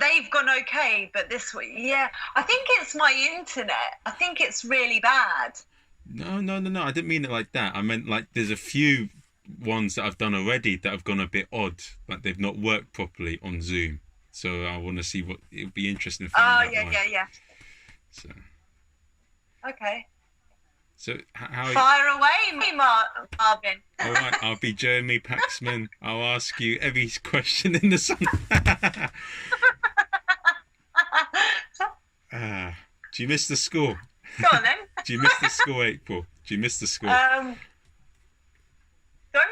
they've gone okay, but this week, yeah, I think it's my internet. I think it's really bad. No, no, no, no. I didn't mean it like that. I meant like there's a few ones that I've done already that have gone a bit odd, like they've not worked properly on Zoom. So I want to see what it would be interesting to find Oh, out yeah, why. yeah, yeah. So, Okay. so how? Fire away, Marvin. All right, I'll be Jeremy Paxman. I'll ask you every question in the sun. Do you miss the school? Go on then. Do you miss the school, April? Do you miss the school? Do I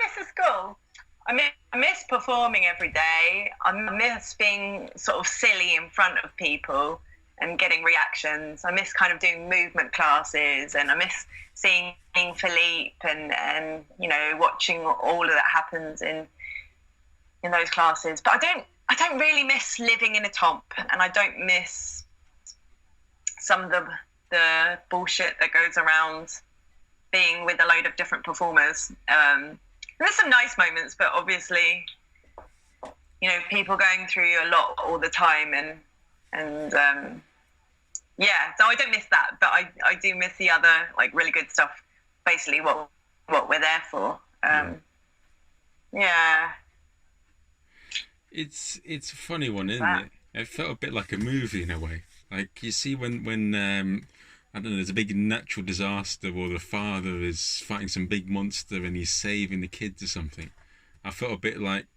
miss the school? I miss performing every day. I miss being sort of silly in front of people and getting reactions. I miss kind of doing movement classes, and I miss seeing Philippe and you know, watching all of that happens in those classes. But I don't really miss living in a tomp, and I don't miss some of the bullshit that goes around being with a load of different performers. There's some nice moments, but obviously, you know, people going through a lot all the time, and yeah, so I don't miss that, but I do miss the other, like, really good stuff, basically what we're there for. Yeah. It's a funny one, isn't it? It felt a bit like a movie in a way. Like, you see when I don't know, there's a big natural disaster, or the father is fighting some big monster and he's saving the kids or something. I felt a bit like,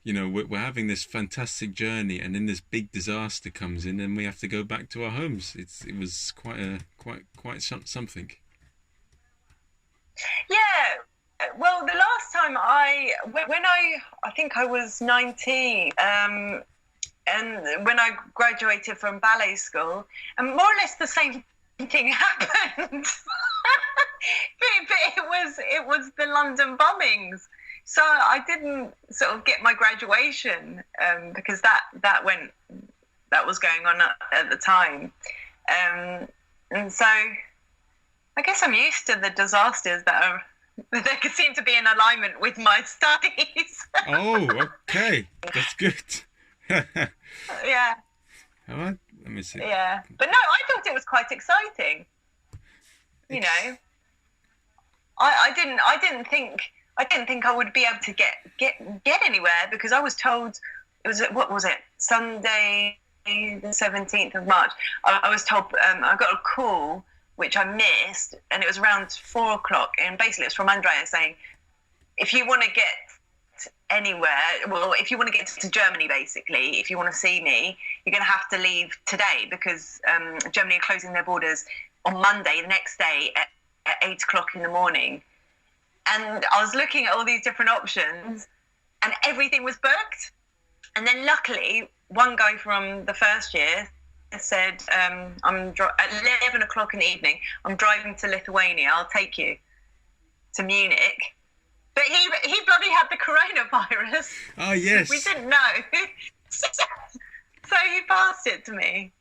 you know, we're having this fantastic journey, and then this big disaster comes in, and we have to go back to our homes. It was quite something. Yeah. Well, the last time when I think I was 19, and when I graduated from ballet school, and more or less the same thing happened. but it was the London bombings. So I didn't sort of get my graduation because that was going on at the time, and so I guess I'm used to the disasters that seem to be in alignment with my studies. Oh, okay, that's good. Yeah. All right, let me see. Yeah, but no, I thought it was quite exciting. You know, I didn't think I would be able to get anywhere, because I was told it was, what was it, Sunday the 17th of March. I was told I got a call which I missed, and it was around 4:00, and basically it's from Andrea saying, if you want to get anywhere, well, if you want to get to Germany, basically, if you want to see me, you're going to have to leave today, because Germany are closing their borders on Monday, the next day at 8:00 in the morning. And I was looking at all these different options, and everything was booked. And then luckily, one guy from the first year said, at 11:00 in the evening, I'm driving to Lithuania, I'll take you to Munich. But he bloody had the coronavirus. Oh, yes. We didn't know. So he passed it to me.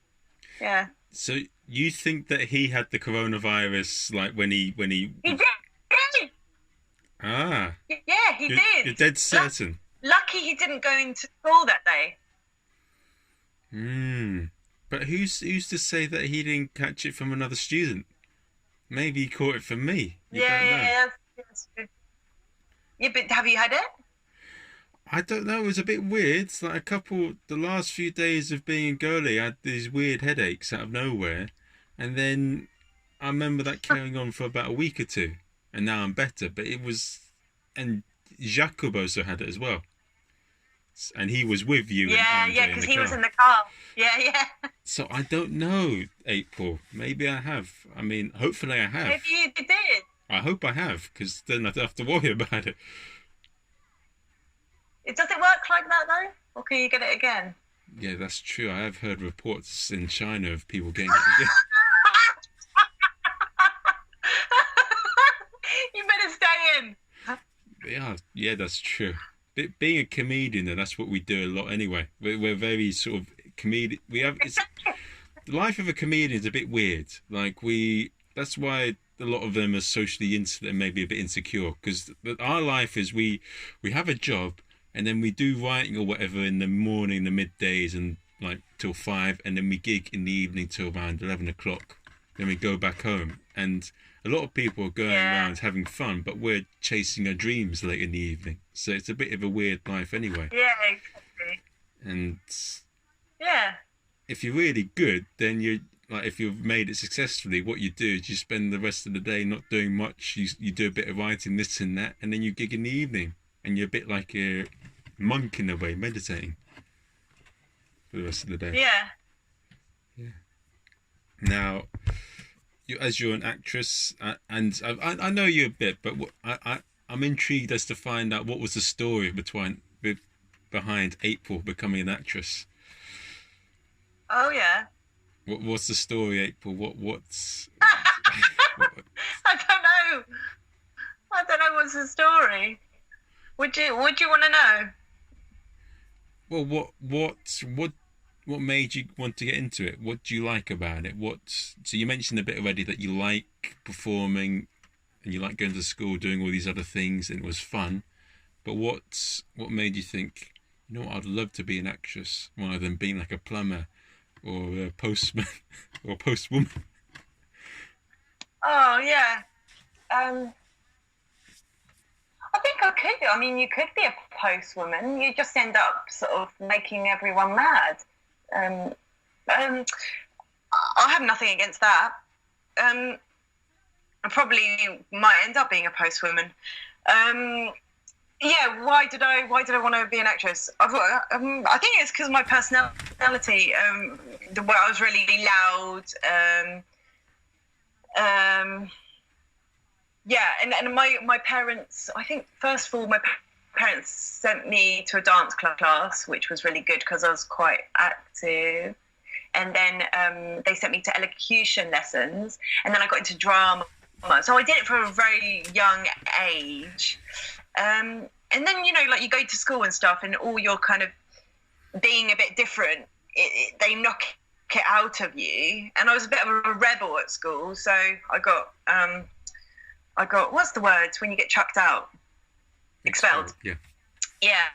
Yeah. So you think that he had the coronavirus, like when he... He did. Ah. Yeah, he did. You're dead certain. Lucky he didn't go into school that day. But who's to say that he didn't catch it from another student? Maybe he caught it from me. You don't know. That's true. Yeah, but have you had it? I don't know. It was a bit weird. It's like the last few days of being in Gaulier, I had these weird headaches out of nowhere. And then I remember that carrying on for about a week or two. And now I'm better. But it was... And Jacob also had it as well. And he was with you. Yeah, because he was in the car. Yeah. So I don't know, April. Maybe I have. I mean, hopefully I have. Maybe you did. I hope I have, because then I don't have to worry about it. Does it work like that, though? Or can you get it again? Yeah, that's true. I have heard reports in China of people getting it again. You better stay in. Yeah, that's true. Being a comedian, though, that's what we do a lot anyway. We're very sort of comedian. The life of a comedian is a bit weird. Like that's why a lot of them are socially insular and maybe a bit insecure, because our life is we have a job, and then we do writing or whatever in the morning, the middays, and like till 5, and then we gig in the evening till around 11 o'clock. Then we go back home, and a lot of people are going around having fun, but we're chasing our dreams late in the evening. So it's a bit of a weird life anyway. Yeah, exactly. And yeah, if you're really good, then you like if you've made it successfully, what you do is you spend the rest of the day not doing much. You do a bit of writing, this and that, and then you gig in the evening, and you're a bit like a monk in a way, meditating for the rest of the day. Yeah. Now, you're an actress, and I know you a bit, but I'm intrigued as to find out what was the story behind April becoming an actress. Oh yeah. What's the story, April? What's? I don't know what's the story. Would you want to know? Well, what made you want to get into it? What do you like about it? So you mentioned a bit already that you like performing and you like going to school, doing all these other things, and it was fun. But what made you think, you know what, I'd love to be an actress rather than being like a plumber or a postman or postwoman? Oh yeah. I think I could. I mean, you could be a postwoman. You just end up sort of making everyone mad. I have nothing against that. I probably might end up being a postwoman. Yeah, why did I want to be an actress? I think it's because of my personality. The way I was really loud. Yeah, and my parents, I think first of all, my parents sent me to a dance club class, which was really good because I was quite active. And then they sent me to elocution lessons, and then I got into drama. So I did it from a very young age. And then, you know, like you go to school and stuff, and all your kind of being a bit different, they knock it out of you. And I was a bit of a rebel at school, so I got what's the word when you get chucked out? Expelled. Yeah. Yeah.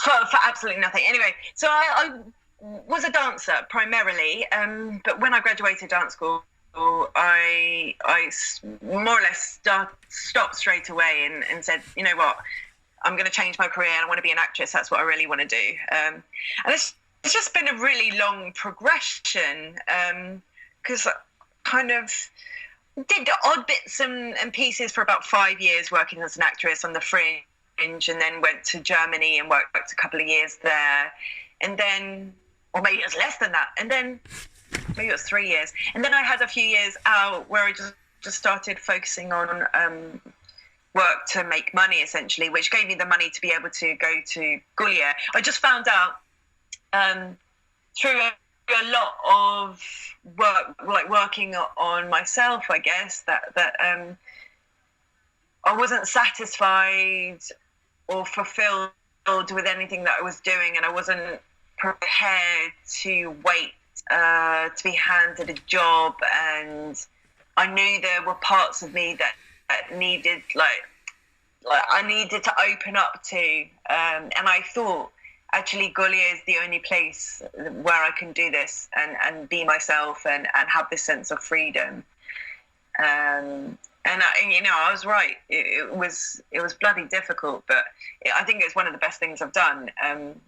For absolutely nothing. Anyway, so I was a dancer primarily, but when I graduated dance school, I more or less stopped straight away and said, you know what, I'm going to change my career and I want to be an actress. That's what I really want to do. And it's just been a really long progression because kind of did odd bits and pieces for about 5 years working as an actress on the fringe, and then went to Germany and worked a couple of years there, and then, or maybe it was less than that, and then maybe it was 3 years, and then I had a few years out where I just started focusing on work to make money, essentially, which gave me the money to be able to go to Gaulier. I just found out through a lot of work, like working on myself, I guess, that I wasn't satisfied or fulfilled with anything that I was doing, and I wasn't prepared to wait to be handed a job, and I knew there were parts of me that needed like I needed to open up to, and I thought actually Gaulier is the only place where I can do this and be myself and have this sense of freedom. And I was right. It was bloody difficult, but I think it's one of the best things I've done. And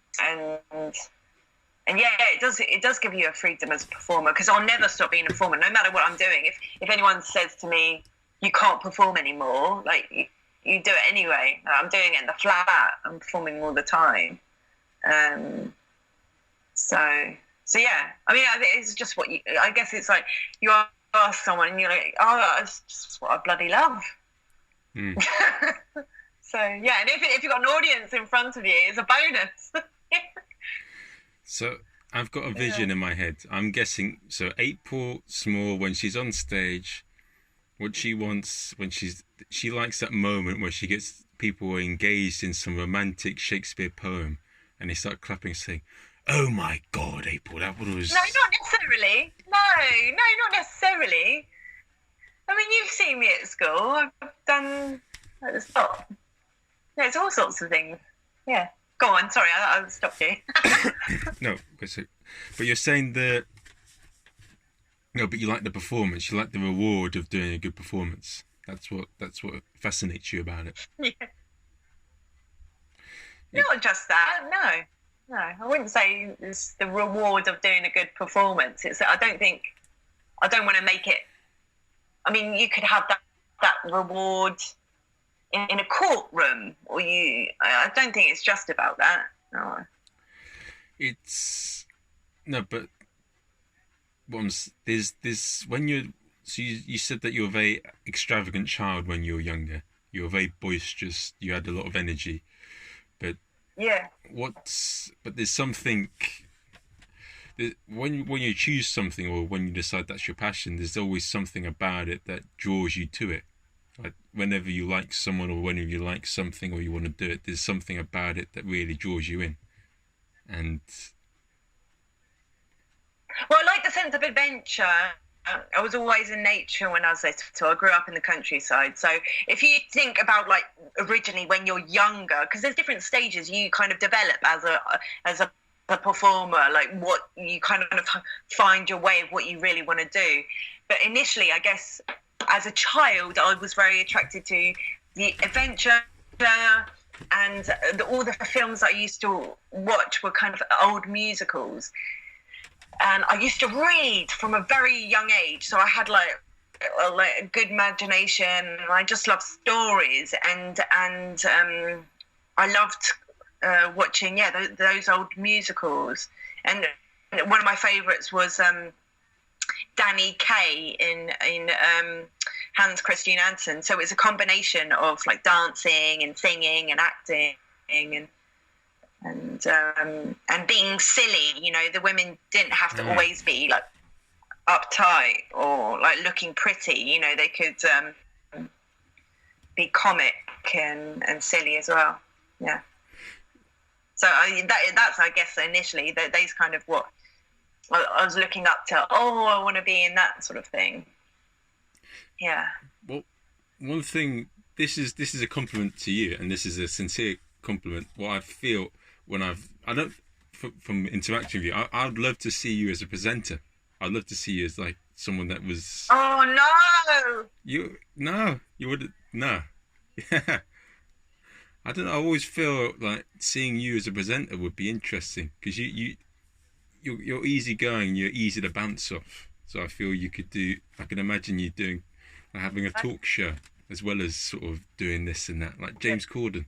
yeah, it does give you a freedom as a performer, because I'll never stop being a performer, no matter what I'm doing. If anyone says to me, you can't perform anymore, like you do it anyway. I'm doing it in the flat. I'm performing all the time. So yeah. I mean, it's just what I guess it's like you ask someone and you're like, oh, it's just what I bloody love. Mm. So yeah, and if you've got an audience in front of you, it's a bonus. So I've got a vision in my head. I'm guessing, so April Small, when she's on stage, what she wants, she likes that moment where she gets people engaged in some romantic Shakespeare poem and they start clapping, saying, oh my God, April, that was... No, not necessarily. No, not necessarily. I mean, you've seen me at school. I've done at the stop. Yeah, it's all sorts of things. Yeah. Go on. Sorry, I stopped you. No, but you're saying that. No, but you like the performance. You like the reward of doing a good performance. That's what fascinates you about it. Yeah. Not just that. No, I wouldn't say it's the reward of doing a good performance. It's I don't want to make it. I mean, you could have that reward in a courtroom, or I don't think it's just about that. No. It's no, but there's when you you said that you were a very extravagant child when you were younger. You were very boisterous. You had a lot of energy, but yeah. But there's something. When you choose something or when you decide that's your passion, there's always something about it that draws you to it. Like whenever you like someone or whenever you like something or you want to do it, there's something about it that really draws you in. And well, I like the sense of adventure. I was always in nature when I was little, so I grew up in the countryside. So if you think about like originally when you're younger, because there's different stages you kind of develop as a performer, like what you kind of find your way of what you really want to do. But initially, I guess as a child, I was very attracted to the adventure, and all the films I used to watch were kind of old musicals. And I used to read from a very young age, so I had like a good imagination, and I just loved stories, and I loved watching those old musicals. And one of my favourites was Danny Kaye in Hans Christian Andersen. So it's a combination of like dancing and singing and acting and being silly. You know, the women didn't have to always be like uptight or like looking pretty. You know, they could be comic and silly as well. Yeah. So that's I guess initially those kind of what I was looking up to. Oh, I want to be in that sort of thing. Yeah. Well, one thing. This is a compliment to you, and this is a sincere compliment. What I feel when from interacting with you, I'd love to see you as a presenter. I'd love to see you as like someone that was. Oh no! You would no. Yeah. I don't know. I always feel like seeing you as a presenter would be interesting because you're easygoing. You're easy to bounce off. So I feel you could do. I can imagine you doing, having a talk show as well as sort of doing this and that, like James Corden.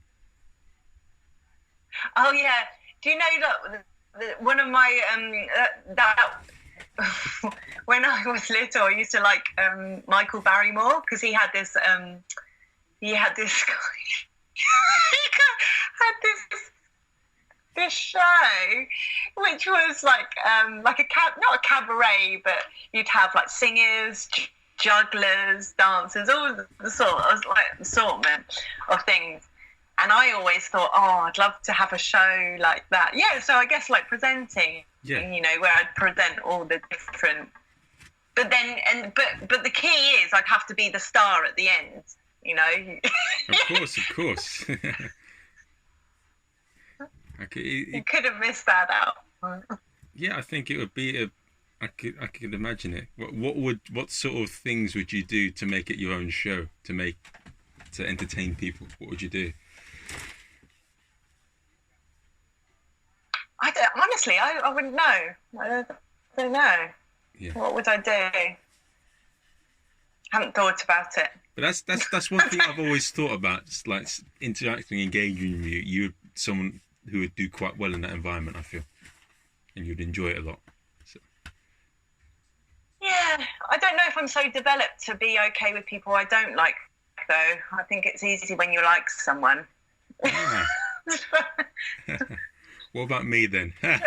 Oh yeah. Do you know that one of my that when I was little, I used to like Michael Barrymore because he had this this show, which was like not a cabaret, but you'd have like singers, jugglers, dancers, all the assortment of things. And I always thought, I'd love to have a show like that. Yeah, so I guess like presenting, you know, where I'd present all the different. But then, but the key is I'd have to be the star at the end. You know. Of course. You could have missed that out. Yeah, I think it would be I could imagine it. What sort of things would you do to make it your own show, to entertain people? What would you do? Honestly, I wouldn't know. I don't know. Yeah. What would I do? Haven't thought about it. But that's one thing I've always thought about. Just like interacting, engaging with you. You're someone who would do quite well in that environment, I feel, and you'd enjoy it a lot. So. Yeah, I don't know if I'm so developed to be okay with people I don't like, though. I think it's easy when you like someone. Ah. What about me then? Yeah,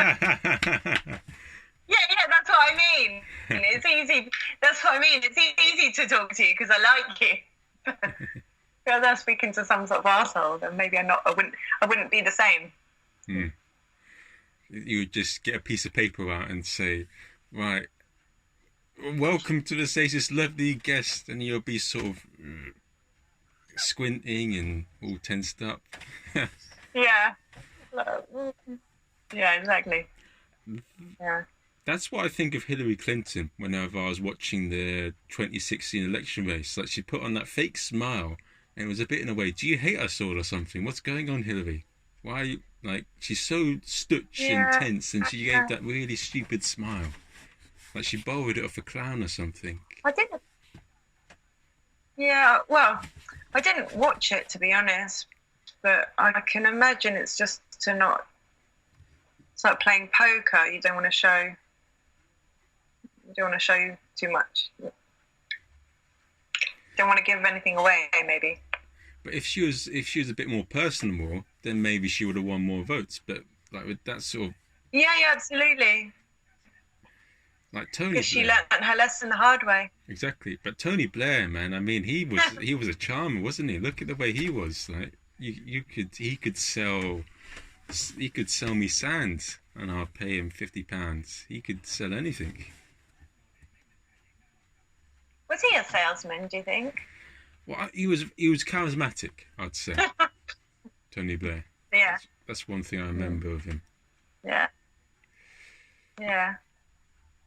that's what I mean. It's easy. That's what I mean. It's easy to talk to you because I like you. If I'm speaking to some sort of arsehole, then maybe I wouldn't be the same. You would just get a piece of paper out and say, right, welcome to the stage, this lovely guest, and you'll be sort of squinting and all tensed up. Yeah. Yeah, exactly. Yeah. That's what I think of Hillary Clinton whenever I was watching the 2016 election race. Like, she put on that fake smile, and it was a bit in a way, do you hate us all or something? What's going on, Hillary? Why are you, like, she's so stutch and Yeah. tense, and she gave that really stupid smile. Like she borrowed it off a clown or something. I didn't. Yeah, well, I didn't watch it, to be honest, but I can imagine it's just to not. It's like playing poker. You don't want to show. You don't want to show too much. Don't want to give anything away, maybe. But if she was a bit more personable, then maybe she would have won more votes. But like with that sort of Yeah, absolutely. like Tony Because she Blair. learned her lesson the hard way. Exactly. But Tony Blair, man, I mean, he was a charmer, wasn't he? Look at the way he was. Like he could sell me sand and I'll pay him £50. He could sell anything. Was he a salesman, do you think? Well, he was charismatic, I'd say. Tony Blair. Yeah. That's one thing I remember of him. Yeah. Yeah.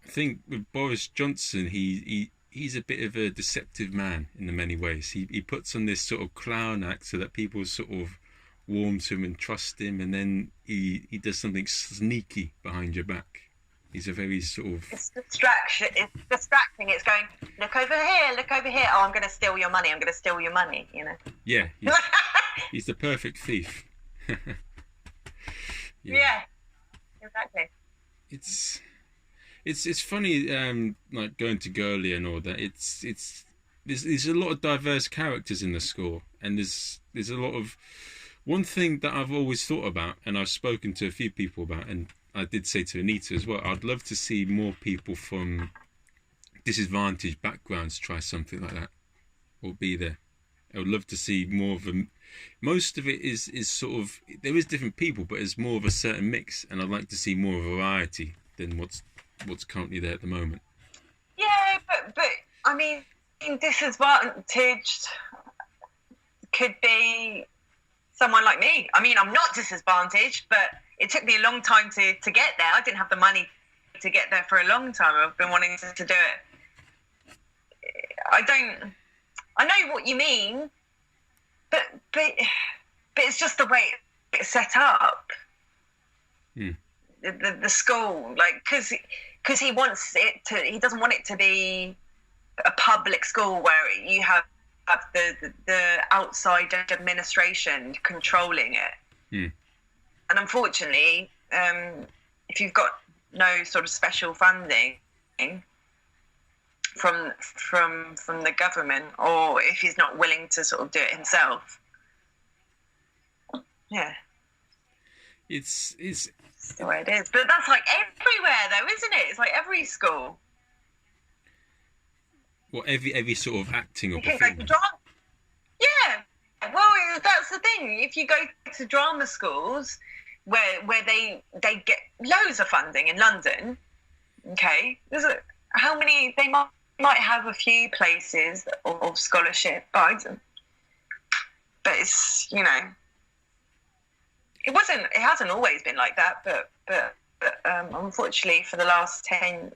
I think with Boris Johnson, he's a bit of a deceptive man in many ways. He puts on this sort of clown act so that people sort of warm to him and trust him, and then he does something sneaky behind your back. He's a very sort of... It's distraction. It's distracting. It's going, look over here, look over here. Oh, I'm going to steal your money. I'm going to steal your money, you know. Yeah, he's the perfect thief. Yeah, exactly. It's funny, like going to Gaulier and all that. There's a lot of diverse characters in the school, and there's a lot of... One thing that I've always thought about, and I've spoken to a few people about, and I did say to Anita as well, I'd love to see more people from disadvantaged backgrounds try something like that, or be there. I would love to see more of a... Most of it is sort of... There is different people, but it's more of a certain mix, and I'd like to see more variety than what's currently there at the moment. Yeah, but I mean, disadvantaged could be someone like me. I mean, I'm not disadvantaged, but it took me a long time to get there. I didn't have the money to get there for a long time. I've been wanting to do it. I know what you mean, but it's just the way it's set up. The school, like, because he doesn't want it to be a public school where you have the outside administration controlling it. And unfortunately, if you've got no sort of special funding from the government, or if he's not willing to sort of do it himself, yeah, it's the way it is. But that's like everywhere, though, isn't it? It's like every school. Well, every sort of acting or performance. Yeah. Well, that's the thing. If you go to drama schools where they get loads of funding in London, okay, how many? They might have a few places of scholarship, but it's, you know, it hasn't always been like that, but unfortunately for the last 10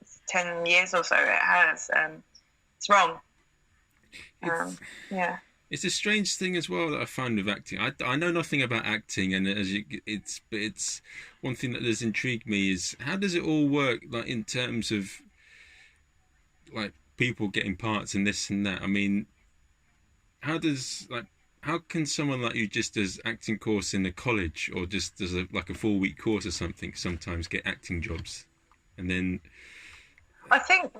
years or so it has. It's wrong. Yeah. It's a strange thing as well that I find with acting. I know nothing about acting, and it's one thing that has intrigued me is how does it all work, like in terms of like people getting parts and this and that. I mean, how can someone like you just does acting course in a college or just does a 4-week course or something sometimes get acting jobs, and then I think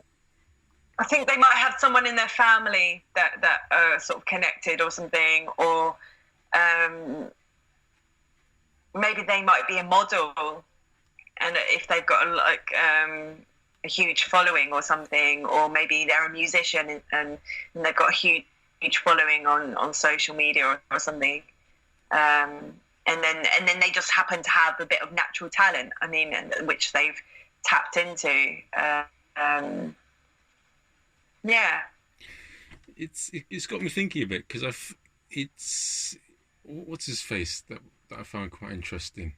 they might have someone in their family that are sort of connected or something, or maybe they might be a model, and if they've got a huge following or something, or maybe they're a musician and they've got a huge following on social media or something, and then they just happen to have a bit of natural talent. I mean, which they've tapped into. Yeah, it's got me thinking a bit because it's what's his face that I found quite interesting.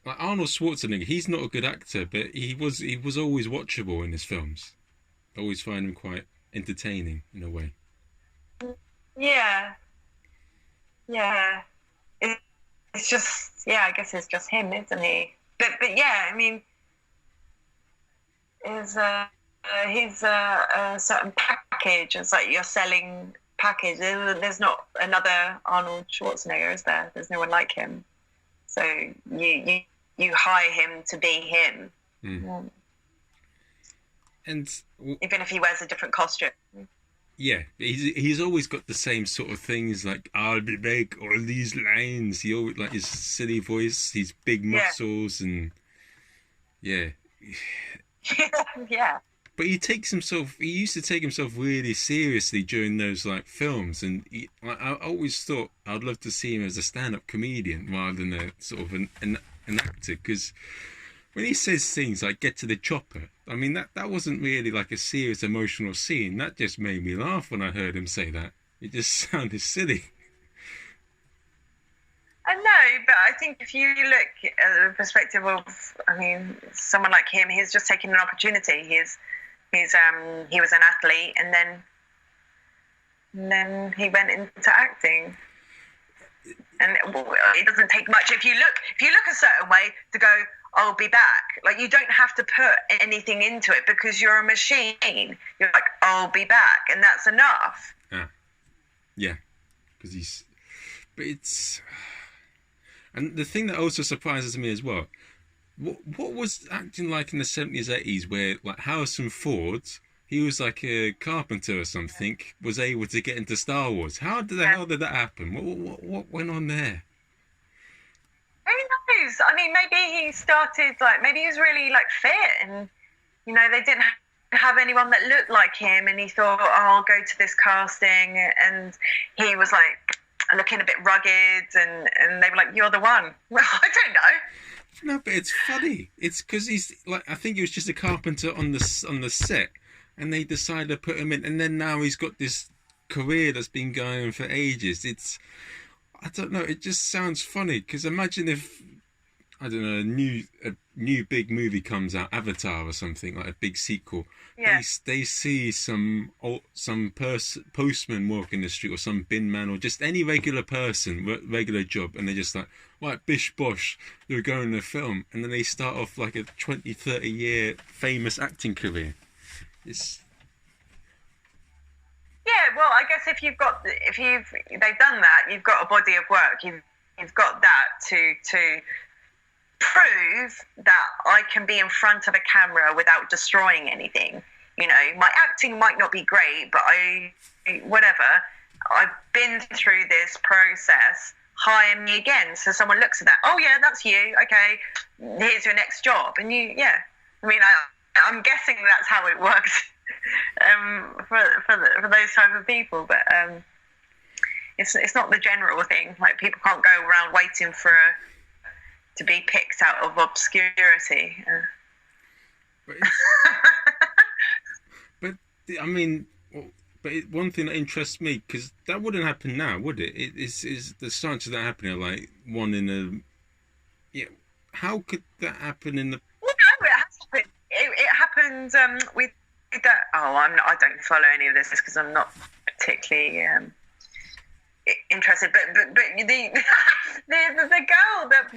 like Arnold Schwarzenegger, he's not a good actor, but he was always watchable in his films. I always find him quite entertaining in a way. Yeah, yeah. It, it's just, yeah, I guess it's just him, isn't he? But yeah, I mean, is he's a certain package. It's like you're selling package. There's not another Arnold Schwarzenegger, is there? There's no one like him. So you hire him to be him. Mm. And even if he wears a different costume. Yeah, he's always got the same sort of things, like I'll be back, all these lines. He always like his silly voice, his big muscles, and yeah. Yeah. But he used to take himself really seriously during those like films, and I always thought I'd love to see him as a stand-up comedian rather than a sort of an actor, because when he says things like "get to the chopper," I mean that wasn't really like a serious emotional scene. That just made me laugh when I heard him say that. It just sounded silly. I know, but I think if you look at the perspective of, I mean, someone like him, he's just taking an opportunity. He was an athlete, and then he went into acting. And it doesn't take much. If you look a certain way, to go, I'll be back. Like, you don't have to put anything into it because you're a machine. You're like, I'll be back, and that's enough. Yeah, because but it's, and the thing that also surprises me as well, what was acting like in the 70s, 80s, where like Harrison Ford, he was like a carpenter or something, was able to get into Star Wars. How did that happen? What went on there? Who knows? I mean, maybe he started maybe he was really fit, and they didn't have anyone that looked like him, and he thought, oh, I'll go to this casting, and he was looking a bit rugged, and they were like, you're the one. Well, I don't know. No, but it's funny. It's because he's I think he was just a carpenter on the set, and they decided to put him in, and then now he's got this career that's been going on for ages. I don't know. It just sounds funny, because imagine if, I don't know, a new big movie comes out, Avatar or something, like a big sequel. Yeah. They see some postman walking the street, or some bin man, or just any regular person, regular job, and they're just like, right, bish bosh, they're going to film, and then they start off like a 20, 30 year famous acting career. Yeah, well, I guess if they've done that, you've got a body of work. You've got that to prove that I can be in front of a camera without destroying anything. My acting might not be great, but I've been through this process. Hire me again. So someone looks at that. Oh yeah, that's you. Okay, here's your next job. And I mean, I'm guessing that's how it works. For those type of people, but it's not the general thing. Like, people can't go around waiting to be picked out of obscurity. But I mean, one thing that interests me, because that wouldn't happen now, would it? Is the chances of that happening like one in a? Yeah, how could that happen in the? Well, no, it has happened. It happens with. I don't follow any of this because I'm not particularly interested. But the girl that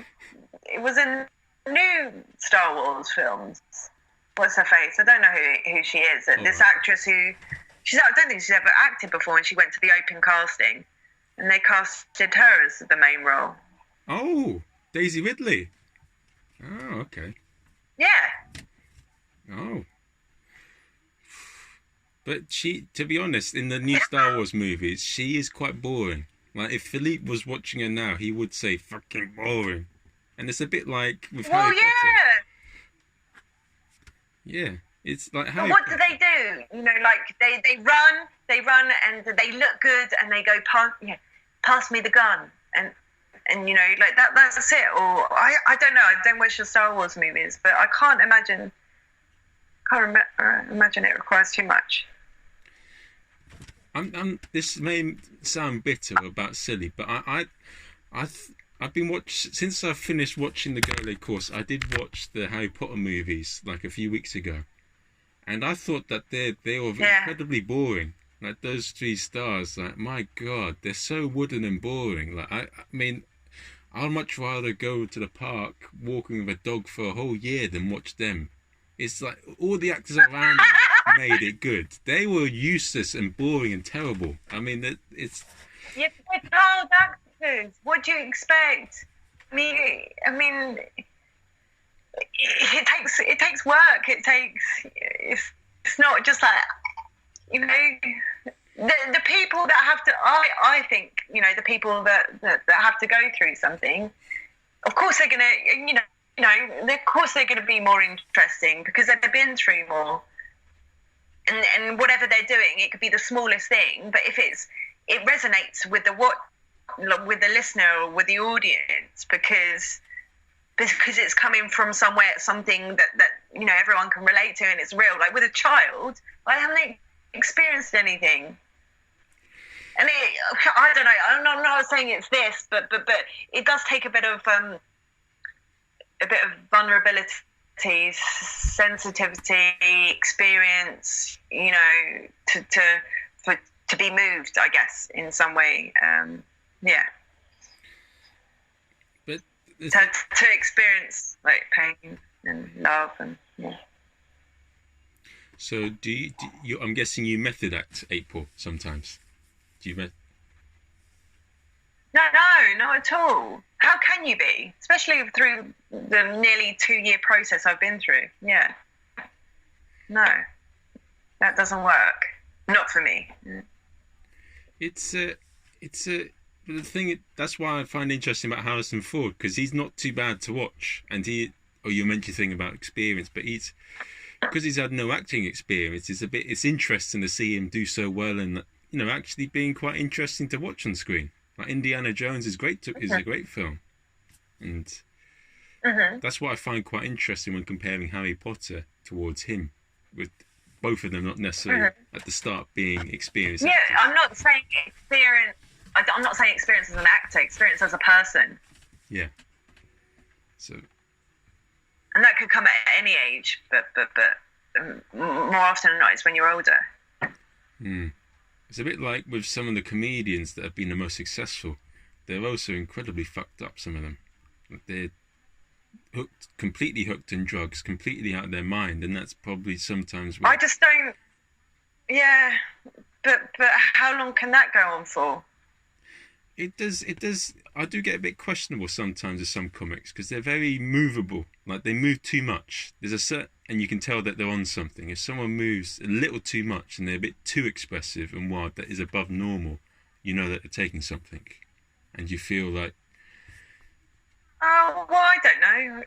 was in new Star Wars films, what's her face? I don't know who she is. This actress I don't think she's ever acted before, and she went to the open casting, and they casted her as the main role. Oh, Daisy Ridley. Oh, okay. Yeah. Oh. But to be honest, in the new Star Wars movies, she is quite boring. Like, if Philippe was watching her now, he would say, fucking boring. And it's a bit like with Harry Potter. Yeah. It's like Harry But what do they do? They run and they look good, and they go, pass me the gun. And that's it. Or I don't know. I don't watch the Star Wars movies, but I can't imagine it requires too much. This may sound bitter about silly, but I I've been since I finished watching the Gaulier course. I did watch the Harry Potter movies like a few weeks ago, and I thought that they were incredibly boring. Like those 3 stars, like my God, they're so wooden and boring. Like I mean, I'd much rather go to the park walking with a dog for a whole year than watch them. It's like all the actors around them made it good. They were useless and boring and terrible. I mean, it's. Yeah, they're child actors. What do you expect? I mean, it takes work. It's not just like, you know, the people that have to. I think, you know, the people that have to go through something. Of course, they're gonna, of course they're gonna be more interesting because they've been through more. And whatever they're doing, it could be the smallest thing, but if it resonates with with the listener or with the audience because it's coming from somewhere, something that you know everyone can relate to and it's real. Like with a child, I haven't experienced anything, and I don't know. I'm not saying it's this, but it does take a bit of vulnerability, sensitivity, experience, you know, to be moved, I guess, in some way. But to experience like pain and love and So do you? I'm guessing you method act, April, sometimes. Do you? No, not at all. How can you be? Especially through the nearly 2-year process I've been through. Yeah. No, that doesn't work. Not for me. It's the thing. That's why I find interesting about Harrison Ford, because he's not too bad to watch, and you mentioned a thing about experience, but because he's had no acting experience. It's interesting to see him do so well, and you know, actually being quite interesting to watch on screen. Like Indiana Jones is great. Is a great film, and that's what I find quite interesting when comparing Harry Potter towards him, with both of them not necessarily at the start being experienced. Yeah, actors. I'm not saying experience. I'm not saying experience as an actor. Experience as a person. Yeah. So. And that could come at any age, but more often than not, it's when you're older. It's a bit like with some of the comedians that have been the most successful. They're also incredibly fucked up, some of them. They're completely hooked in drugs, completely out of their mind, and that's probably sometimes where... I just don't... Yeah, but how long can that go on for? It does. I do get a bit questionable sometimes with some comics, because they're very movable. Like, they move too much. There's a certain... And you can tell that they're on something. If someone moves a little too much and they're a bit too expressive and wild, that is above normal, you know that they're taking something. And you feel like... Oh, well, I don't know.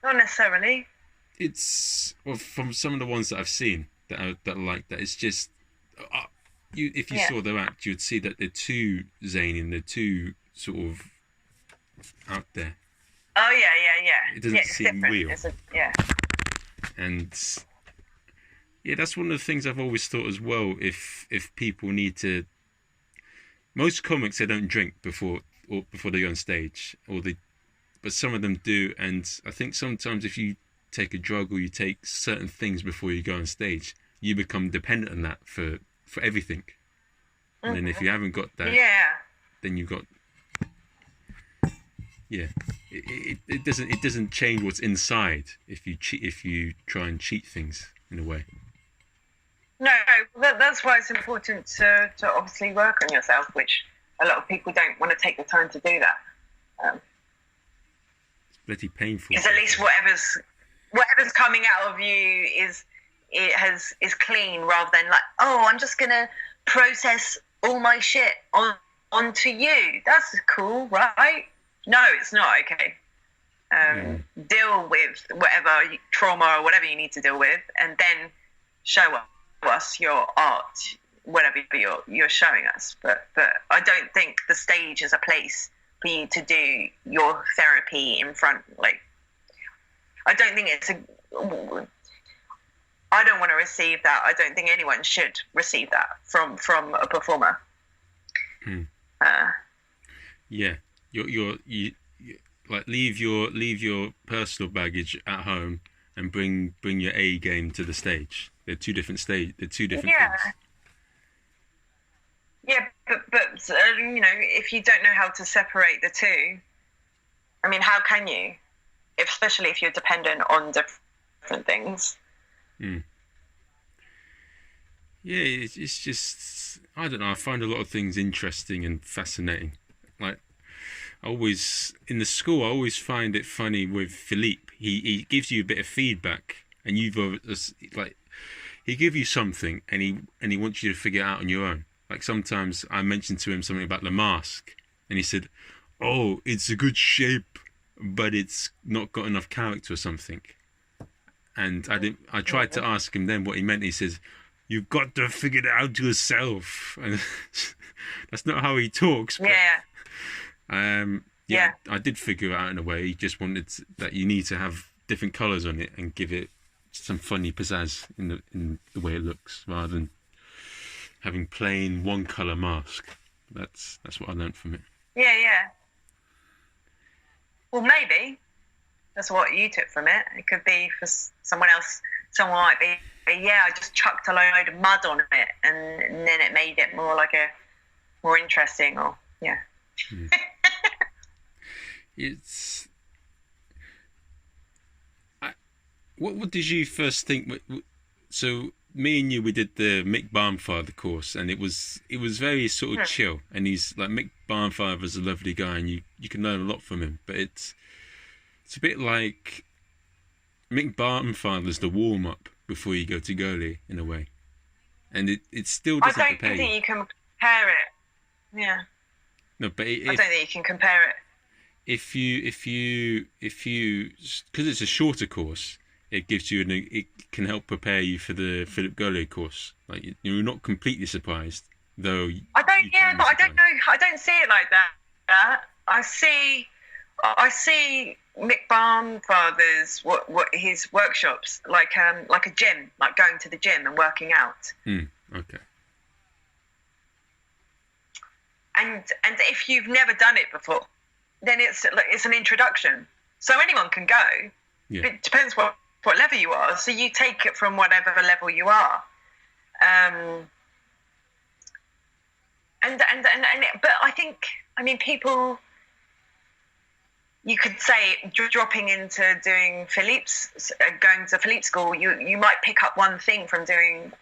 Not necessarily. It's... Well, from some of the ones that I've seen that are like that, it's just... If you saw their act, you'd see that they're too zany and they're too sort of out there. Oh, yeah. It doesn't seem real. Yeah. And yeah, that's one of the things I've always thought as well. If people need to, most comics, they don't drink before they go on stage, but some of them do. And I think sometimes if you take a drug or you take certain things before you go on stage, you become dependent on that for everything. And then if you haven't got that, then you've got. Yeah, it doesn't change what's inside if you try and cheat things in a way. No, that's why it's important to obviously work on yourself, which a lot of people don't want to take the time to do that. It's bloody painful. Because at least whatever's coming out of you is clean, rather than like, oh, I'm just gonna process all my shit onto you. That's cool, right? No, it's not. Okay. Deal with whatever trauma or whatever you need to deal with, and then show us your art, whatever you're showing us. But I don't think the stage is a place for you to do your therapy in front. Like, I don't think I don't want to receive that. I don't think anyone should receive that from a performer. Yeah. You like leave your personal baggage at home and bring your A game to the stage. They're two different Yeah, things. yeah, but if you don't know how to separate the two, I mean, how can you? Especially if you're dependent on different things. Mm. Yeah, it's just, I don't know. I find a lot of things interesting and fascinating. Like, in the school, I always find it funny with Philippe. He gives you a bit of feedback, and like, he gives you something, and he wants you to figure it out on your own. Like, sometimes I mentioned to him something about the mask, and he said, "Oh, it's a good shape, but it's not got enough character or something." And I tried to ask him then what he meant. He says, "You've got to figure it out yourself." And that's not how he talks. But, yeah. I did figure it out in a way. He just wanted that you need to have different colours on it and give it some funny pizzazz in the way it looks, rather than having plain one colour mask. That's what I learnt from it. Yeah. Well, maybe that's what you took from it. It could be for someone else. Someone might be, yeah, I just chucked a load of mud on it, and then it made it more interesting, or yeah. Mm. It's. What did you first think? So me and you, we did the Mick Barnfather course, and it was very sort of chill. And he's like, Mick Barnfather's a lovely guy, and you can learn a lot from him. But it's a bit like Mick Barnfather's the warm up before you go to Gaulier, in a way, and it still doesn't prepare you. I don't think you can compare it. Yeah. No, but I don't think you can compare it. If you, because it's a shorter course, it gives you it can help prepare you for the Philippe Gaulier course. Like, you're not completely surprised, though. I don't. Yeah, but I don't know. I don't see it like that. I see Mick Barnfather's what his workshops like a gym, like going to the gym and working out. Okay. And if you've never done it before, then it's an introduction, so anyone can go. Yeah. It depends what level you are, so you take it from whatever level you are. But I think, I mean, people, you could say, dropping into doing going to Philippe's school, you might pick up one thing from doing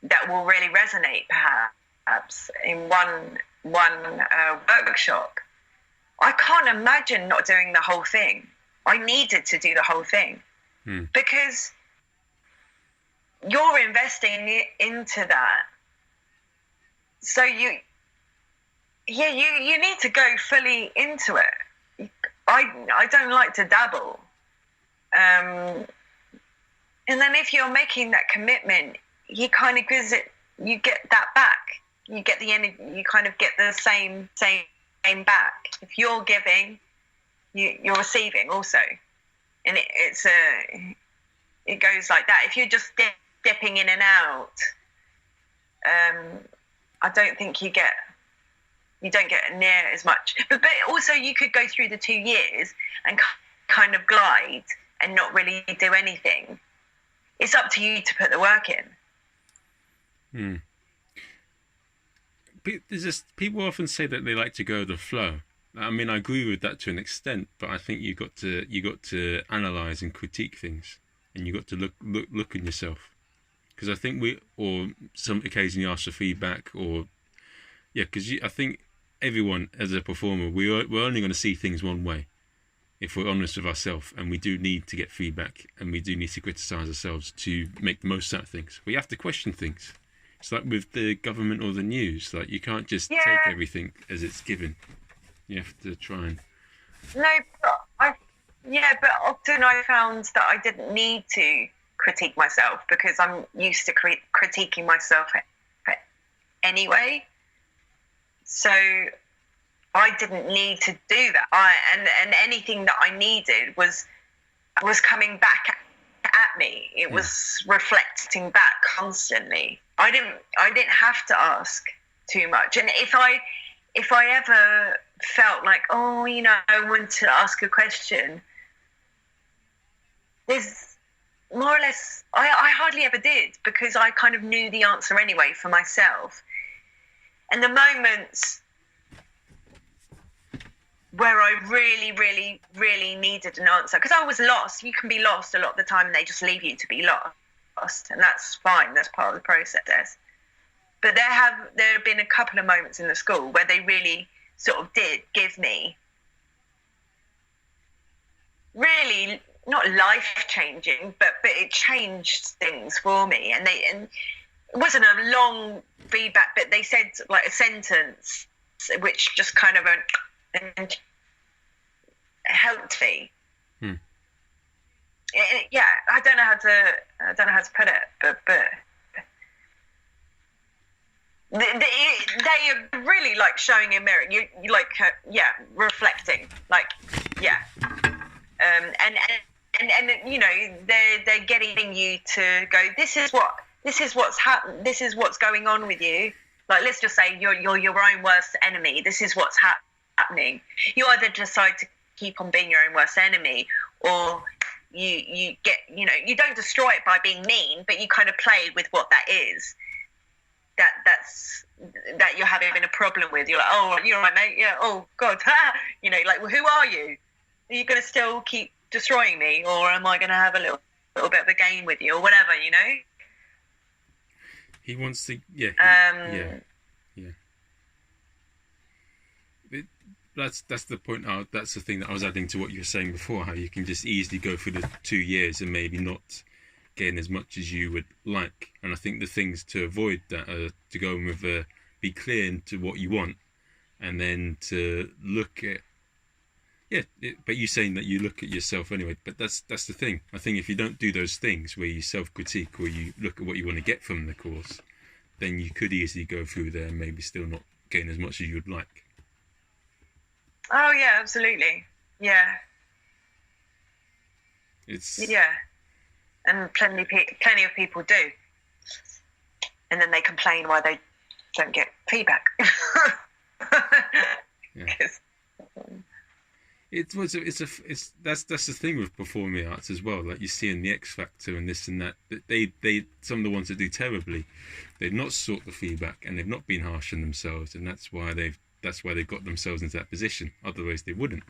that will really resonate, perhaps in one workshop. I can't imagine not doing the whole thing. I needed to do the whole thing because you're investing into that. So you need to go fully into it. I don't like to dabble. And then if you're making that commitment, you kind of you get that back. You get the energy. You kind of get the same back. If you're giving, you're receiving also, and it goes like that. If you're just dipping in and out, I don't think you don't get near as much. But also, you could go through the 2 years and kind of glide and not really do anything. It's up to you to put the work in. People often say that they like to go with the flow. I mean, I agree with that to an extent, but I think you got to analyze and critique things, and you got to look in yourself, because I think some occasionally ask for feedback, because I think everyone as a performer, we're only going to see things one way if we're honest with ourselves, and we do need to get feedback, and we do need to criticize ourselves to make the most out of things. We have to question things. It's like with the government or the news. Like, you can't just take everything as it's given. You have to try and... No, but often I found that I didn't need to critique myself because I'm used to critiquing myself anyway. So I didn't need to do that. And anything that I needed was coming back at me. It was reflecting back constantly. I didn't have to ask too much. And if if I ever felt like, oh, I want to ask a question, there's more or less, I hardly ever did, because I kind of knew the answer anyway for myself. And the moments where I really, really, really needed an answer, because I was lost. You can be lost a lot of the time and they just leave you to be lost. And that's fine. That's part of the process. But there have been a couple of moments in the school where they really sort of did give me really not life-changing, but it changed things for me. And it wasn't a long feedback, but they said like a sentence which just kind of helped me. Yeah, I don't know how to put it, but they are really like showing a mirror. You like reflecting, like and they're getting you to go. This is what's happened. This is what's going on with you. Like, let's just say you're your own worst enemy. This is what's happening. You either decide to keep on being your own worst enemy, or you get, you don't destroy it by being mean, but you kind of play with what that is. That you're having a problem with. You're like, oh, you're right, mate. Yeah. Oh God. Like, well, who are you? Are you going to still keep destroying me, or am I going to have a little bit of a game with you, or whatever? He wants to. Yeah. That's the point. That's the thing that I was adding to what you were saying before. How you can just easily go through the 2 years and maybe not gain as much as you would like. And I think the things to avoid that are to go with be clear into what you want, and then to look at but you saying that you look at yourself anyway. But that's the thing. I think if you don't do those things where you self-critique or you look at what you want to get from the course, then you could easily go through there and maybe still not gain as much as you would like. Oh yeah, absolutely. Yeah. And plenty of people do, and then they complain why they don't get feedback. That's the thing with performing arts as well. Like you see in the X Factor and this and that they some of the ones that do terribly, they've not sought the feedback and they've not been harsh on themselves, and that's why they've got themselves into that position. Otherwise, they wouldn't.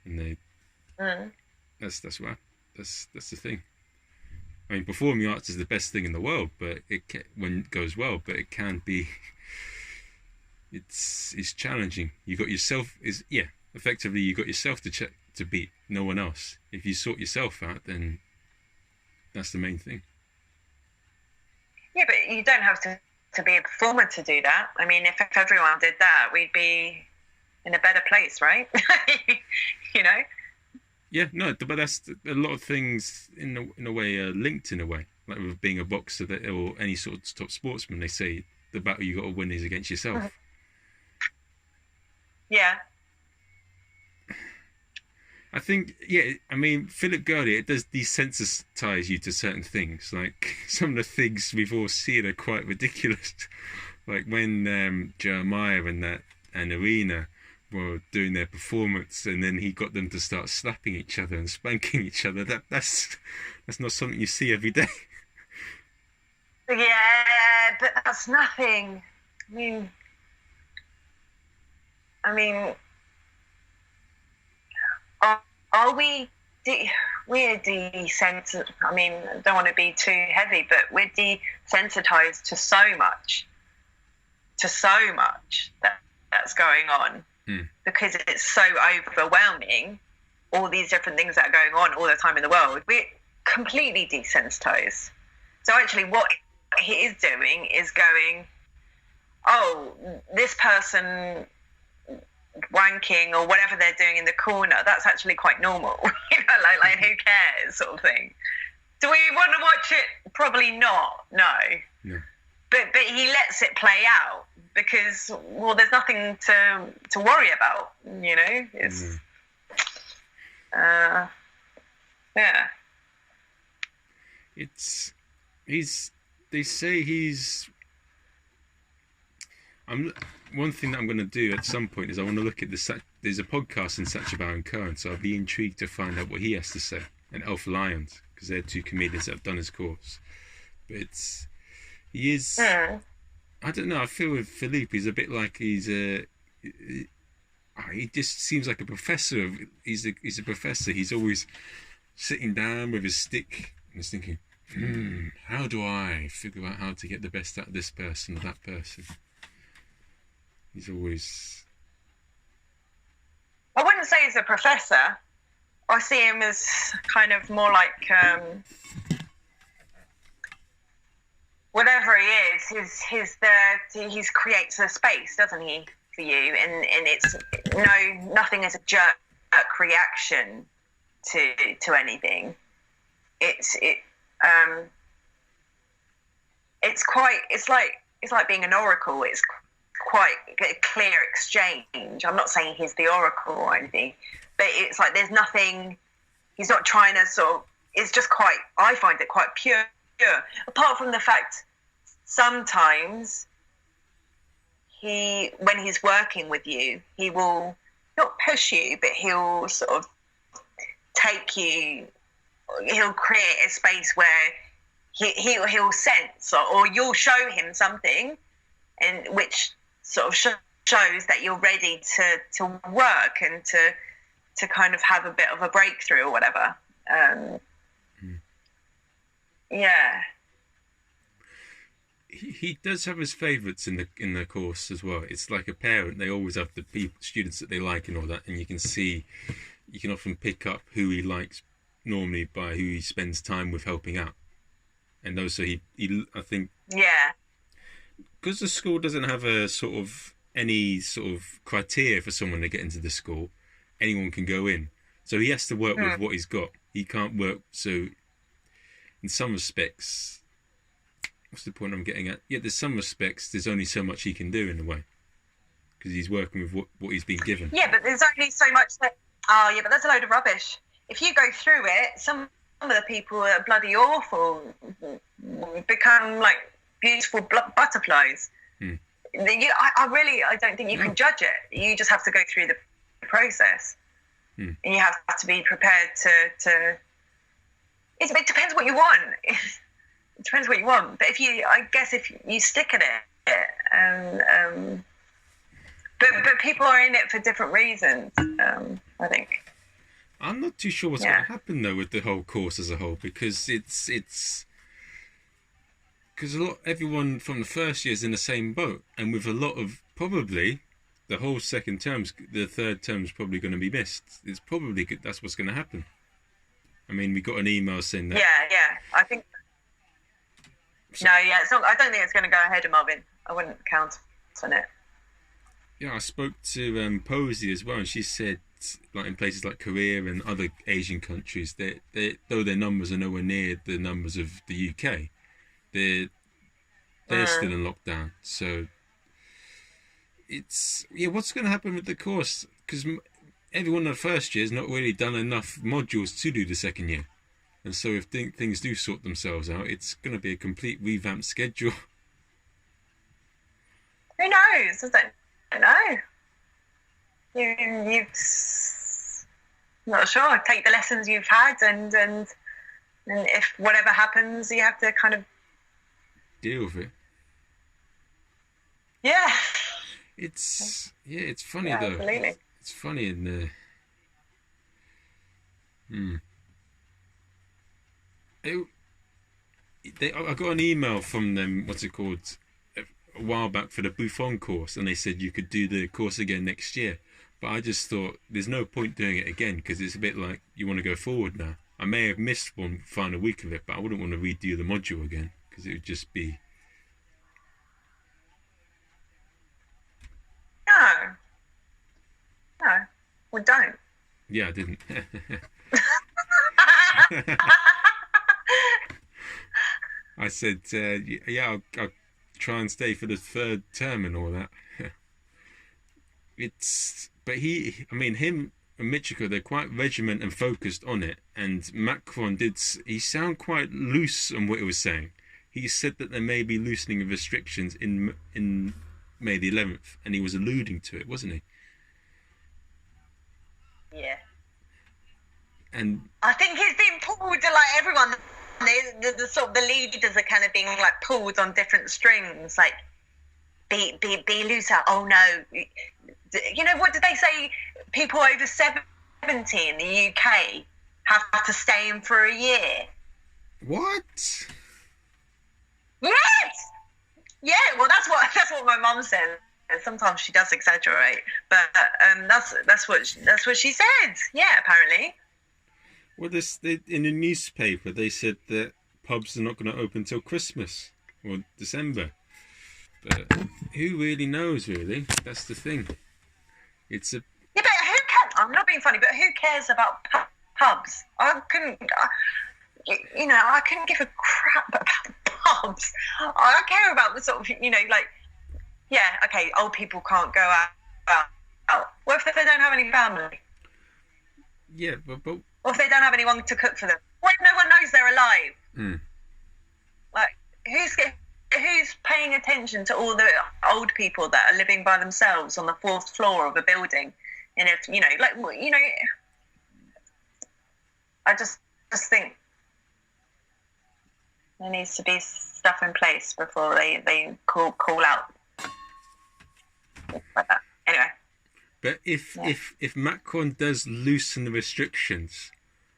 And that's the thing. I mean, performing arts is the best thing in the world, but when it goes well, but it can be. It's challenging. You got yourself effectively you got yourself to beat, no one else. If you sort yourself out, then that's the main thing. Yeah, but you don't have to be a performer to do that. I mean, if everyone did that, we'd be in a better place, right? Yeah, no, but that's a lot of things in a way are linked in a way. Like with being a boxer or any sort of top sportsman, they say the battle you got to win is against yourself. Yeah. I think, I mean, Philip Gaulier, it does desensitize you to certain things. Like, some of the things we've all seen are quite ridiculous. Like when Jeremiah and Irina were doing their performance, and then he got them to start slapping each other and spanking each other. That's not something you see every day. Yeah, but that's nothing. I mean, are we? We're desensitized. I mean, I don't want to be too heavy, but we're desensitized to so much that's going on, because it's so overwhelming. All these different things that are going on all the time in the world, we're completely desensitized. So actually, what he is doing is going, oh, this person wanking or whatever they're doing in the corner, that's actually quite normal. Like who cares, sort of thing. Do we want to watch it? Probably not. No. But he lets it play out because, well, there's nothing to worry about. It's yeah. They say he's. I'm one thing that I'm going to do at some point is I want to look at there's a podcast in Sachabow and Cohen, so I'll be intrigued to find out what he has to say, and Alpha Lions, because they're two comedians that have done his course. But he is, I don't know, I feel with Philippe he's a bit like he just seems like a professor. He's a professor. He's always sitting down with his stick and he's thinking, how do I figure out how to get the best out of this person or that person? He's always... I wouldn't say he's a professor. I see him as kind of more like whatever he is. He creates a space, doesn't he, for you? And it's nothing is a jerk reaction to anything. It's like being an oracle. It's quite a clear exchange. I'm not saying he's the oracle or anything, but it's like there's nothing. He's not trying to sort of. It's just quite. I find it quite pure. Apart from the fact, sometimes when he's working with you, he will not push you, but he'll sort of take you. He'll create a space where he'll sense or you'll show him something, and which sort of shows that you're ready to work and to kind of have a bit of a breakthrough or whatever. Yeah. He does have his favourites in the course as well. It's like a parent; they always have the students that they like and all that, and you can often pick up who he likes normally by who he spends time with helping out. And also I think, because the school doesn't have any sort of criteria for someone to get into the school, anyone can go in. So he has to work with what he's got. He can't work. So in some respects, what's the point I'm getting at? Yeah, there's some respects, there's only so much he can do in a way, because he's working with what he's been given. Yeah, but there's only so much that. Oh, yeah, but that's a load of rubbish. If you go through it, some of the people are bloody awful, become like beautiful butterflies. I don't think you can judge it. You just have to go through the process, and you have to be prepared to. It depends what you want. It depends what you want. But if you stick at it, but people are in it for different reasons. I think. I'm not too sure what's going to happen though with the whole course as a whole, because it's because everyone from the first year is in the same boat, and with a lot of probably the whole second terms, the third term's probably going to be missed. It's probably that's what's going to happen. I mean, we got an email saying that. Yeah, I think. It's not. I don't think it's going to go ahead of Marvin. I wouldn't count on it. Yeah, I spoke to Posey as well, and she said, like in places like Korea and other Asian countries, though their numbers are nowhere near the numbers of the UK, they're still in lockdown. So it's what's going to happen with the course? Because everyone in the first year has not really done enough modules to do the second year, and so if things do sort themselves out, it's going to be a complete revamped schedule. Who knows? I don't know. You've not sure. Take the lessons you've had, and if whatever happens, you have to kind of deal with it. Yeah. It's funny though. Absolutely. It's funny in I got an email from them. What's it called? A while back for the Buffon course, and they said you could do the course again next year. But I just thought there's no point doing it again, because it's a bit like you want to go forward now. I may have missed one final week of it, but I wouldn't want to redo the module again, because it would just be... No. Well, don't. Yeah, I didn't. I said, I'll try and stay for the third term and all that. But him and Michiko, they're quite regiment and focused on it. And Macron he sound quite loose on what he was saying. He said that there may be loosening of restrictions in May the 11th, and he was alluding to it, wasn't he? Yeah. And I think he's being pulled, like everyone, the sort of the leaders are kind of being like pulled on different strings, like be looser. Oh no, you know what did they say? People over 70 in the UK have to stay in for a year. what? Yes. Yeah. Well, that's what my mum said. Sometimes she does exaggerate, but that's what she said. Yeah, apparently. Well, in the newspaper they said that pubs are not going to open till Christmas or December. But who really knows? Really, that's the thing. It's a Yeah, but who cares? I'm not being funny, but who cares about pubs? I couldn't give a crap about pubs. I care about the sort of, like, yeah, okay, old people can't go out. What if they don't have any family? yeah, but Or if they don't have anyone to cook for them? What if no one knows they're alive? Like, who's paying attention to all the old people that are living by themselves on the 4th floor of a building? And if I just think there needs to be stuff in place before they call out like that. Anyway. But if Macron does loosen the restrictions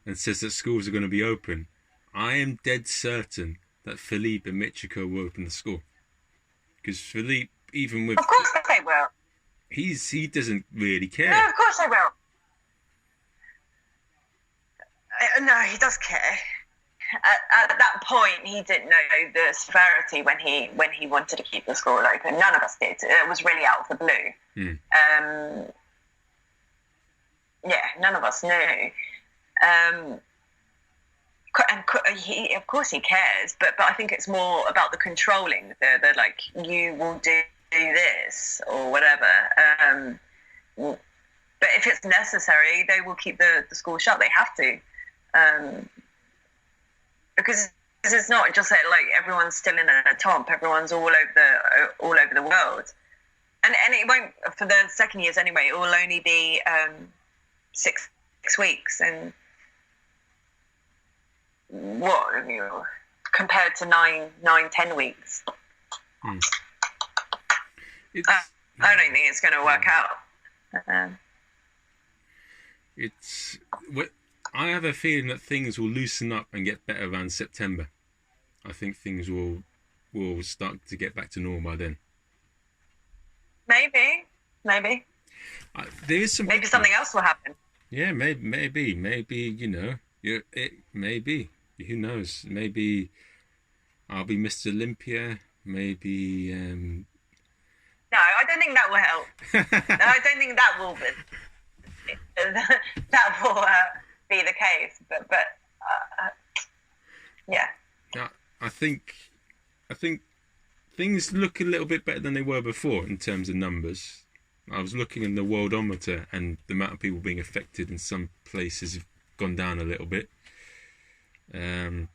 and says that schools are going to be open, I am dead certain that Philippe and Michiko will open the school. Because Philippe, even with... Of course they will. He doesn't really care. No, of course they will. No, he does care. At that point, he didn't know the severity when he wanted to keep the school open. None of us did. It was really out of the blue. Yeah, none of us knew. And of course he cares, but I think it's more about the controlling. The like, you will do this or whatever. But if it's necessary, they will keep the school shut. They have to. Because it's not just that, like, everyone's still in a top. Everyone's all over the world, and it won't for the second years anyway. It will only be 6 weeks, and what compared to 9-10 weeks. I don't think it's going to work out. It's what. I have a feeling that things will loosen up and get better around September. I think things will start to get back to normal by then. Maybe. There is some. Maybe something else will happen. Yeah, maybe. Maybe. Who knows? Maybe I'll be Mr. Olympia. Maybe. No, I don't think that will help. No, I don't think that will be. That will. Be the case, but yeah. I think things look a little bit better than they were before in terms of numbers. I was looking in the worldometer, and the amount of people being affected in some places have gone down a little bit. But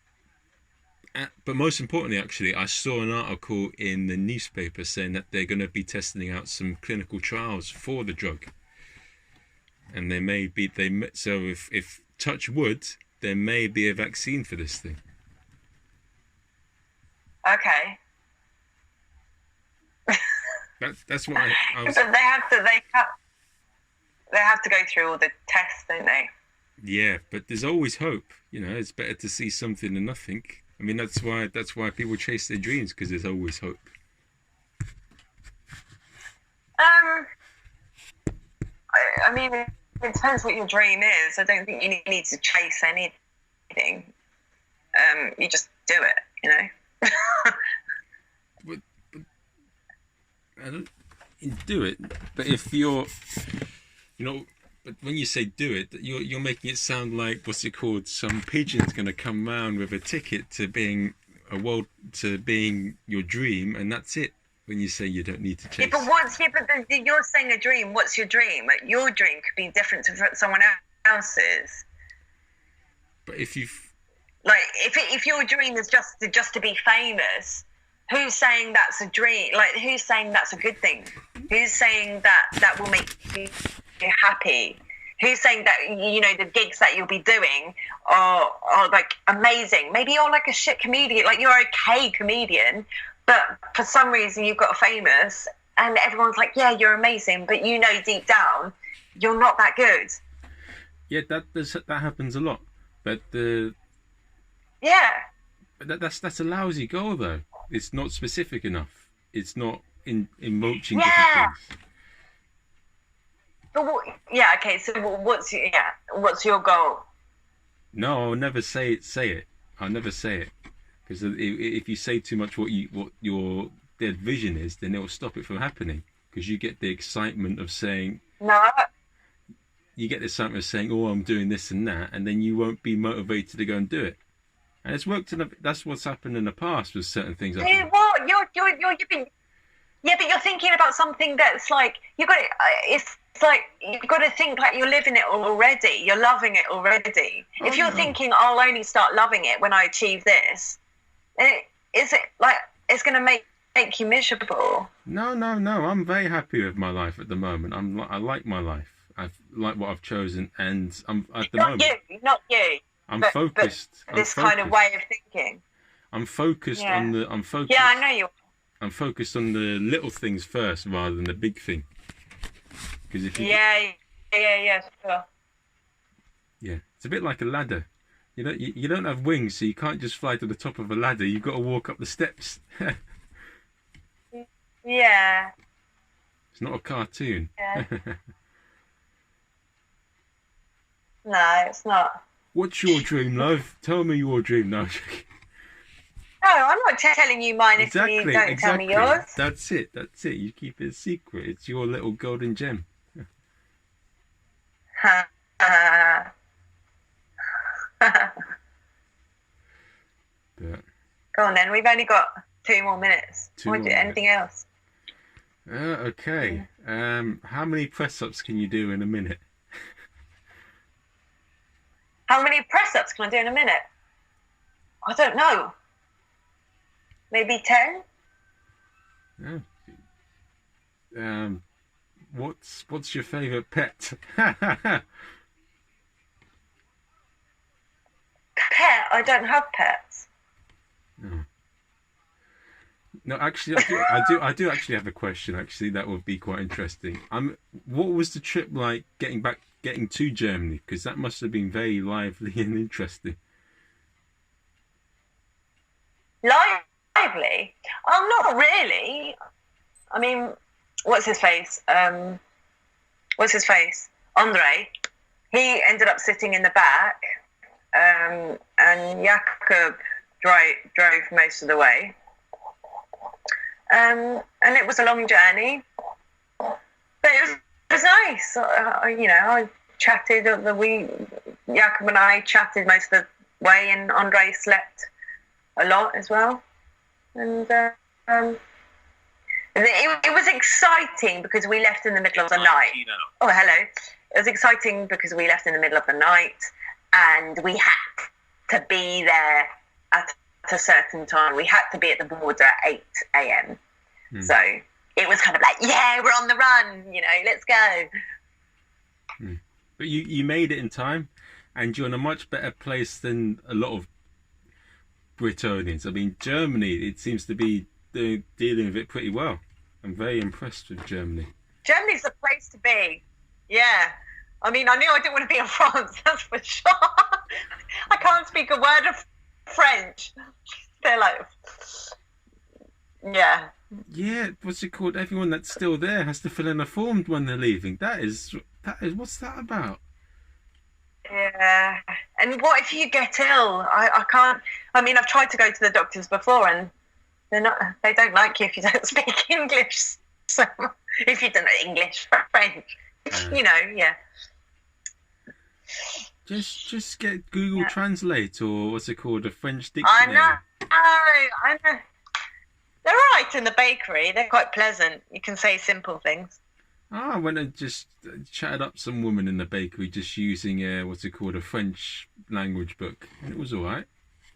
most importantly, actually, I saw an article in the newspaper saying that they're going to be testing out some clinical trials for the drug. And so if touch wood, there may be a vaccine for this thing. Okay. That's what I was. But they have to go through all the tests, don't they? Yeah, but there's always hope. It's better to see something than nothing. I mean, that's why people chase their dreams, because there's always hope. I mean, it depends what your dream is. I don't think you need to chase anything. You just do it, But I don't do it. But if you're, but when you say do it, you're making it sound like, what's it called? Some pigeon's going to come round with a ticket to being your dream, and that's it. When you say you don't need to chase. Yeah, but you're saying a dream. What's your dream? Like, your dream could be different to someone else's. But if your dream is just to be famous, who's saying that's a dream? Like, who's saying that's a good thing? Who's saying that will make you happy? Who's saying that, you know, the gigs that you'll be doing are like amazing? Maybe you're like a shit comedian, like you're a okay comedian, but for some reason you got famous and everyone's like, yeah, you're amazing, but you know deep down you're not that good. Yeah, that happens a lot, but that's a lousy goal though. It's not specific enough. It's not invoking different things. But okay. So what's your goal? No, I'll never say it. I'll never say it, because if you say too much what your dead vision is, then it will stop it from happening. Because you get the excitement of saying no. You get the excitement of saying, "Oh, I'm doing this and that," and then you won't be motivated to go and do it. And it's worked. That's what's happened in the past with certain things. What but you're thinking about something that's like it's like you've got to think like you're living it already. You're loving it already. If you're thinking I'll only start loving it when I achieve this, is it like it's going to make you miserable? No. I'm very happy with my life at the moment. I like my life. I like what I've chosen, and I'm at the moment. Not you. I'm focused. This kind of way of thinking. I'm focused on the. I'm focused. Yeah, I know you. I'm focused on the little things first rather than the big thing. Because if you sure. Yeah, it's a bit like a ladder. You don't have wings, so you can't just fly to the top of a ladder. You've got to walk up the steps. Yeah. It's not a cartoon. Yeah. No, it's not. What's your dream, love? Tell me your dream now. No, I'm not telling you mine if you don't tell me yours. That's it. You keep it a secret. It's your little golden gem. But... Go on then. We've only got 2 more minutes. Anything else? Okay. How many press-ups can you do in a minute? How many press-ups can I do in a minute? I don't know. Maybe 10? Yeah. What's your favourite pet? Pet? I don't have pets. No, actually, I do actually have a question. Actually, that would be quite interesting. What was the trip like getting to Germany? Because that must have been very lively and interesting. Lively? Oh, not really. I mean, what's his face? Andre. He ended up sitting in the back, and Jakob drove most of the way. And it was a long journey, but it was nice. I chatted. Jakob and I chatted most of the way, and Andre slept a lot as well. And it was exciting because we left in the middle of the night. Oh, hello. It was exciting because we left in the middle of the night, and we had to be there at a certain time. We had to be at the border at 8 a.m. So it was kind of like, yeah, we're on the run, let's go. But you made it in time, and you're in a much better place than a lot of Britonians. I mean, Germany, it seems to be dealing with it pretty well. I'm very impressed with Germany. Germany's the place to be. Yeah. I mean, I knew I didn't want to be in France, that's for sure. I can't speak a word of French. They're like, yeah. Yeah, what's it called? Everyone that's still there has to fill in a form when they're leaving. That is, what's that about? Yeah. And what if you get ill? I can't. I mean, I've tried to go to the doctors before, and they don't like you if you don't speak English. So if you don't know English, French, yeah. Just get Google Translate, or what's it called, a French dictionary. I know. They're all right in the bakery. They're quite pleasant. You can say simple things. I went and just chatted up some woman in the bakery just using a French language book. And it was all right.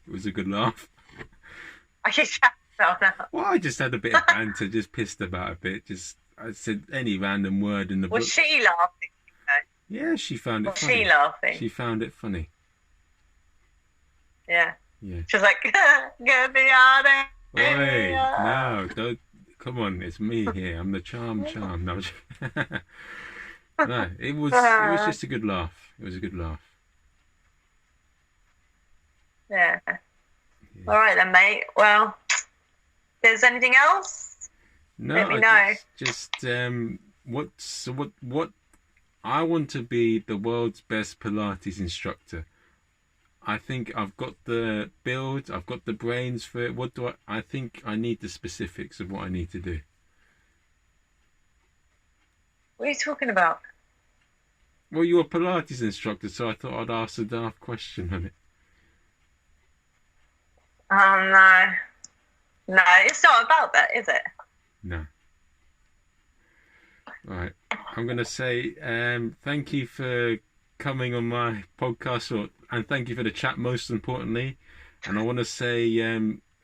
It was a good laugh. I should chat Oh, no. Well, I just had a bit of banter, just pissed about a bit. Just I said any random word in the book. Was she laughing? Yeah, she found it Was funny. she laughing? She found it funny. Yeah. Yeah. She was like, "Get me out of Oi, here." no, don't. Come on, it's me here. I'm the charm. No, no, it was just a good laugh. It was a good laugh. Yeah. All right then, mate. Well, if there's anything else? No, let me know. What I want to be the world's best Pilates instructor. I think I've got the build, I've got the brains for it. What do I think I need the specifics of what I need to do. What are you talking about? Well, you're a Pilates instructor, so I thought I'd ask a daft question on it. Oh, no. No, it's not about that, is it? No. Right. I'm going to say thank you for coming on my podcast, and thank you for the chat, most importantly. And I want to say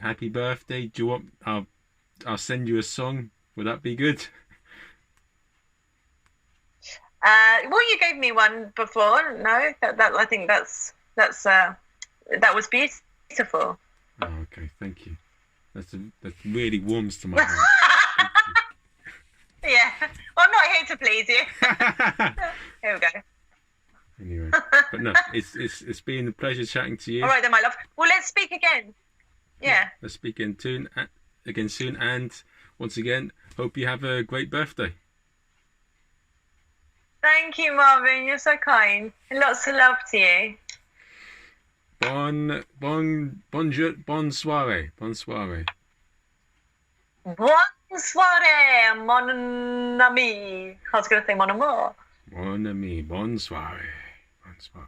happy birthday. Do you want? I'll send you a song. Would that be good? Well, you gave me one before. No, that I think that was beautiful. Oh, okay. Thank you. That really warms to my heart. Yeah. Well, I'm not here to please you. Here we go. Anyway, but no, it's been a pleasure chatting to you. All right then, my love. Well, let's speak again. Yeah. Let's speak again soon. And once again, hope you have a great birthday. Thank you, Marvin. You're so kind. Lots of love to you. Bonne soirée. Bonne soirée. Bonne soirée, mon ami. I was going to say mon amour. Mon ami, bonne soirée. Bonne soirée.